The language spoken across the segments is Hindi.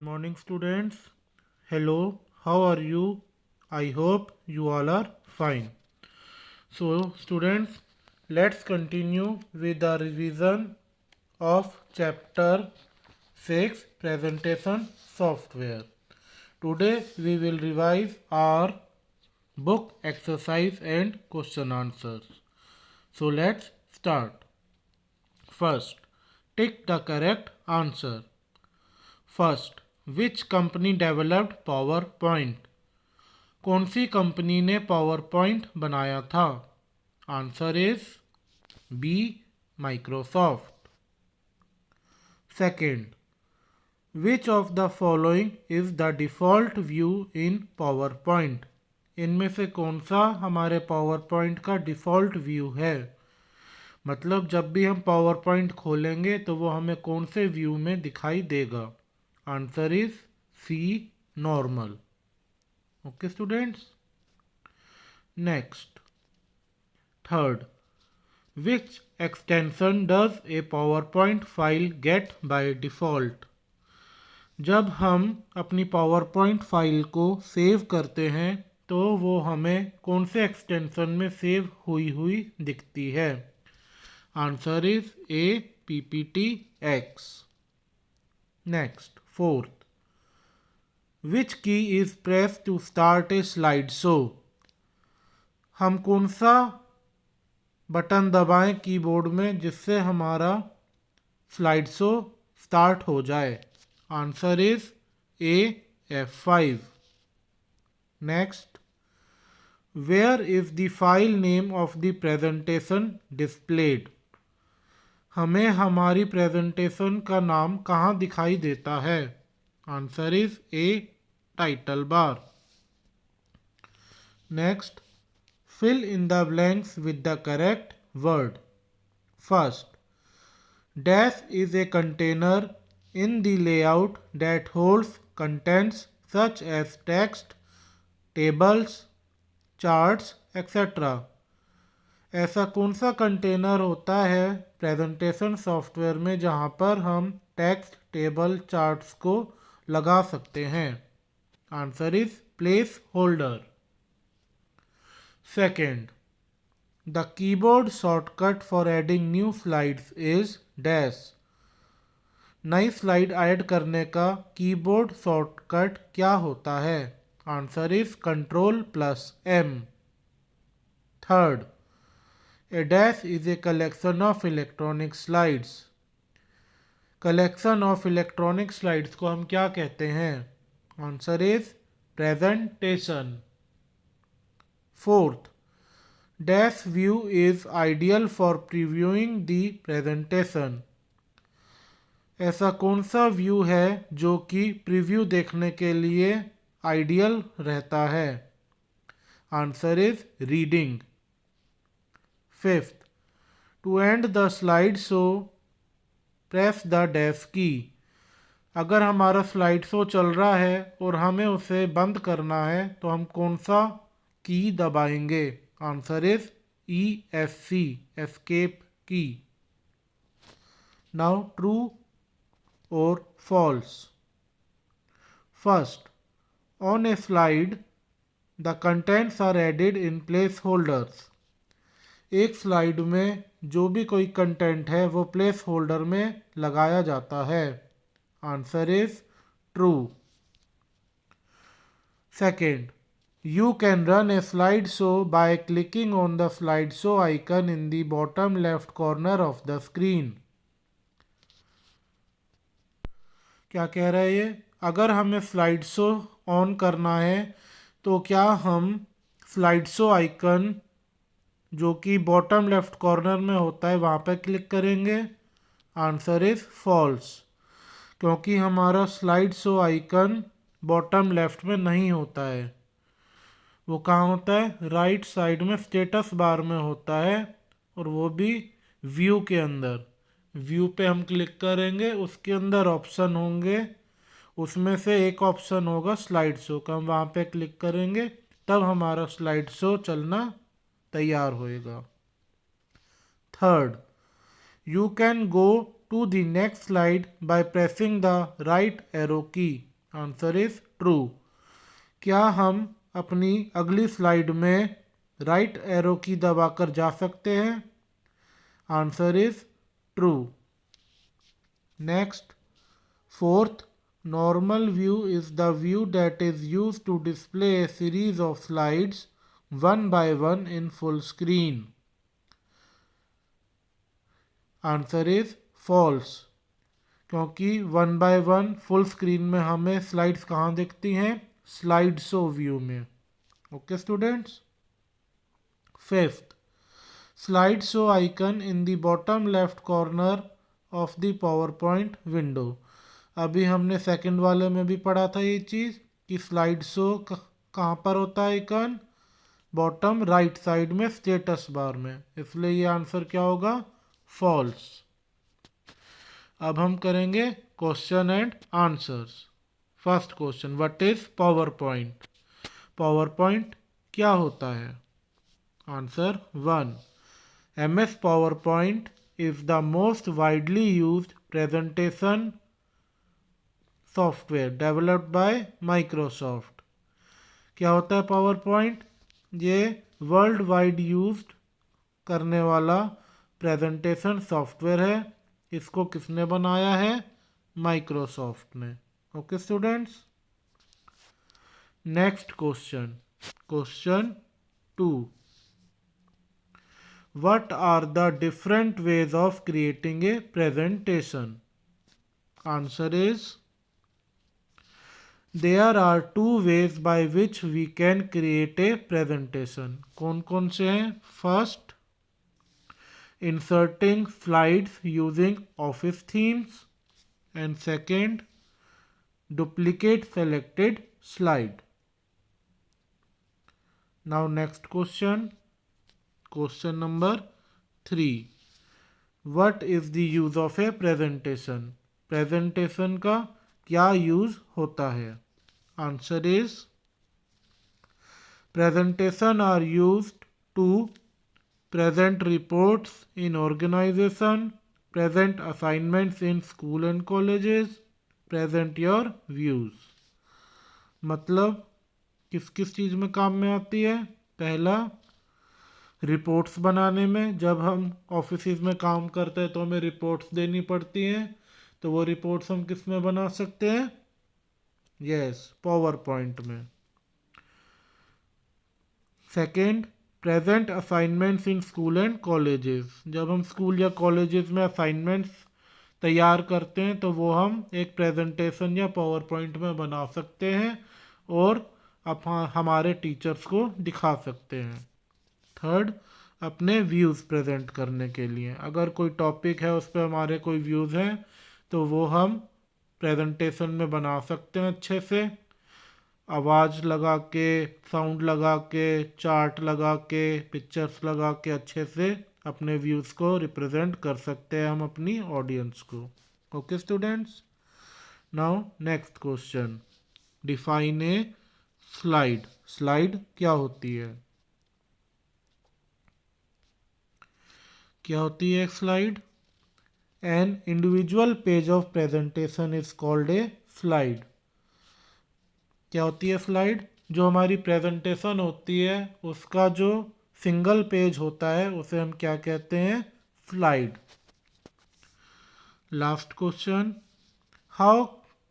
Morning students. Hello, how are you? I hope you all are fine. So students, let's continue with the revision of chapter 6 presentation software. Today we will revise our book exercise and question answers. So let's start. First, tick the correct answer. First which company developed PowerPoint? कौन सी कंपनी ने पावर पॉइंट बनाया था? Answer is B Microsoft. Second which of the following is the default view in PowerPoint? इनमें से कौन सा हमारे पावर पॉइंट का डिफ़ॉल्ट व्यू है? मतलब जब भी हम पावर पॉइंट खोलेंगे तो वो हमें कौन से व्यू में दिखाई देगा? Answer is C normal. Okay students. Next third which extension does a PowerPoint file get by default? जब हम अपनी पावर पॉइंट फाइल को सेव करते हैं तो वो हमें कौन से एक्सटेंशन में सेव हुई हुई दिखती है? Answer is a PPT X. Next fourth which key is press to start a slide show? हम कौन सा बटन दबाएं कीबोर्ड में जिससे हमारा स्लाइड शो स्टार्ट हो जाए? Answer is A F5. Next where is the file name of the presentation displayed? हमें हमारी प्रेजेंटेशन का नाम कहाँ दिखाई देता है? Answer is A title bar. Next fill in the blanks with the correct word. First dash is a container in the layout that holds contents such as text, tables, charts etcetera. ऐसा कौन सा कंटेनर होता है प्रेजेंटेशन सॉफ्टवेयर में जहाँ पर हम टेक्स्ट, टेबल, चार्ट्स को लगा सकते हैं? Answer is place holder. Second the keyboard shortcut for adding new slides is dash. नई स्लाइड ऐड करने का कीबोर्ड शॉर्टकट क्या होता है? Answer is Ctrl+M. Third A dash is a collection of electronic slides. Collection of electronic slides को हम क्या कहते हैं? Answer is presentation. Fourth dash view is ideal for previewing the presentation. ऐसा कौन सा व्यू है जो कि प्रीव्यू देखने के लिए आइडियल रहता है? Answer is reading. Fifth to end the slide show press the dash key. अगर हमारा स्लाइड शो चल रहा है और हमें उसे बंद करना है तो हम कौन सा की दबाएंगे? Answer is ESC escape key. Now true और false. First on a slide the contents are added in placeholders. एक स्लाइड में जो भी कोई कंटेंट है वो प्लेस होल्डर में लगाया जाता है. Answer is true. Second you can run A slide show by clicking on the slide show icon in the bottom left corner of the screen. क्या कह रहा है ये? अगर हमें स्लाइड शो ऑन करना है तो क्या हम स्लाइड शो आइकन जो कि बॉटम लेफ्ट कॉर्नर में होता है वहाँ पर क्लिक करेंगे? आंसर इज फॉल्स, क्योंकि हमारा slide show icon bottom left में नहीं होता है. वो कहाँ होता है? राइट साइड में स्टेटस बार में होता है, और वो भी व्यू के अंदर. व्यू पे हम क्लिक करेंगे, उसके अंदर ऑप्शन होंगे, उसमें से एक ऑप्शन होगा स्लाइड शो का. हम वहाँ पे क्लिक करेंगे तब हमारा स्लाइड शो चलना तैयार होएगा. Third you can go to the next slide by pressing the right arrow key. Answer is true. क्या हम अपनी अगली स्लाइड में राइट एरो की दबाकर जा सकते हैं? Answer is true. Next, fourth, normal view is the view that is used to display a series of slides one by one in full screen. Answer is false, क्योंकि one by one full screen में हमें स्लाइड्स कहाँ दिखती हैं? स्लाइड शो व्यू में। Okay students. Fifth, slide show icon in the bottom left corner of the PowerPoint window. अभी हमने सेकंड वाले में भी पढ़ा था ये चीज़ कि स्लाइड शो कहाँ पर होता है आइकन? बॉटम राइट साइड में स्टेटस बार में, इसलिए ये आंसर क्या होगा? फॉल्स। अब हम करेंगे question and answers. First question, what is power point? Power point क्या होता है? Answer 1, MS power point is the most widely used presentation software developed by Microsoft. क्या होता है पावर पॉइंट? ये वर्ल्ड वाइड यूज्ड करने वाला प्रेजेंटेशन सॉफ्टवेयर है। इसको किसने बनाया है? माइक्रोसॉफ्ट ने। Okay students. Next question, question 2, what are the different ways of creating a presentation? Answer is there are 2 ways by which we can create a presentation. कौन कौन से हैं? First, inserting slides using office themes, and second, duplicate selected slide. Now next question, question number 3, what is the use of a presentation? presentation का क्या यूज होता है? Answer is presentation are used to present reports in organization, present assignments in school and colleges, present your views. मतलब किस किस चीज़ में काम में आती है? पहला, रिपोर्ट्स बनाने में। जब हम ऑफिस में काम करते हैं तो हमें रिपोर्ट्स देनी पड़ती हैं, तो वो रिपोर्ट्स हम किस में बना सकते हैं? यस, पावर पॉइंट में। Second, present assignments in school and colleges. जब हम स्कूल या कॉलेजेस में असाइनमेंट्स तैयार करते हैं तो वो हम एक प्रेजेंटेशन या पावर पॉइंट में बना सकते हैं और हमारे टीचर्स को दिखा सकते हैं। थर्ड, अपने व्यूज़ प्रेजेंट करने के लिए, अगर कोई टॉपिक है उस पर हमारे कोई व्यूज़ हैं तो वो हम प्रेजेंटेशन में बना सकते हैं अच्छे से, आवाज़ लगा के, साउंड लगा के, चार्ट लगा के, पिक्चर्स लगा के अच्छे से अपने व्यूज़ को रिप्रेजेंट कर सकते हैं हम अपनी ऑडियंस को। Okay students. Now next question, define a slide. Slide क्या होती है? क्या होती है एक slide? An individual page of presentation is called a slide. क्या होती है स्लाइड? जो हमारी प्रेजेंटेशन होती है उसका जो सिंगल पेज होता है उसे हम क्या कहते हैं? Slide. Last question, how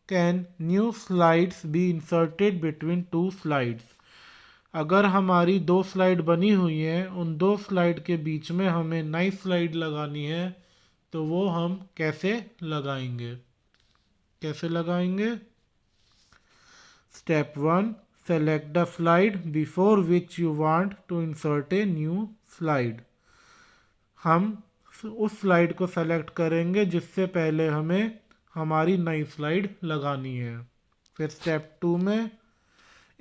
can new slides be inserted between 2 slides? अगर हमारी 2 स्लाइड बनी हुई हैं, उन 2 स्लाइड के बीच में हमें नई स्लाइड लगानी है, तो वो हम कैसे लगाएंगे? कैसे लगाएंगे? Step 1, select the slide before which you want to insert a new slide. हम उस स्लाइड को सेलेक्ट करेंगे जिससे पहले हमें हमारी नई स्लाइड लगानी है। फिर स्टेप 2 में,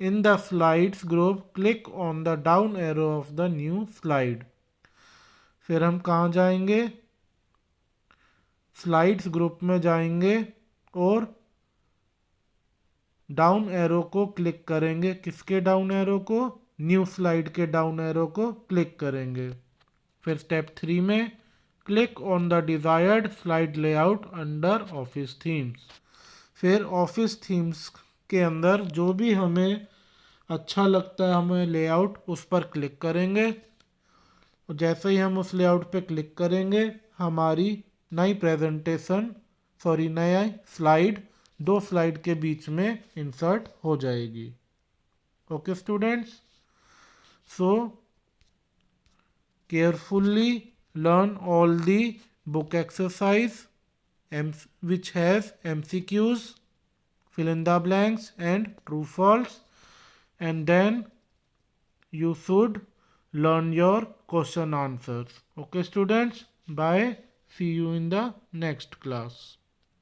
in the slides group click on the down arrow of the new slide. फिर हम कहाँ जाएंगे? स्लाइड्स ग्रुप में जाएंगे और डाउन एरो को क्लिक करेंगे। किसके डाउन एरो को? न्यू स्लाइड के डाउन एरो को क्लिक करेंगे। फिर स्टेप 3 में, click on the desired slide layout under office themes. फिर ऑफिस थीम्स के अंदर जो भी हमें अच्छा लगता है हमें लेआउट, उस पर क्लिक करेंगे और जैसे ही हम उस लेआउट पे क्लिक करेंगे हमारी नई प्रेजेंटेशन नई स्लाइड दो स्लाइड के बीच में इंसर्ट हो जाएगी। Okay students, so carefully learn all the book exercise which has MCQs, fill in the blanks and true false, and then you should learn your question answers. Okay students, bye, see you in the next class.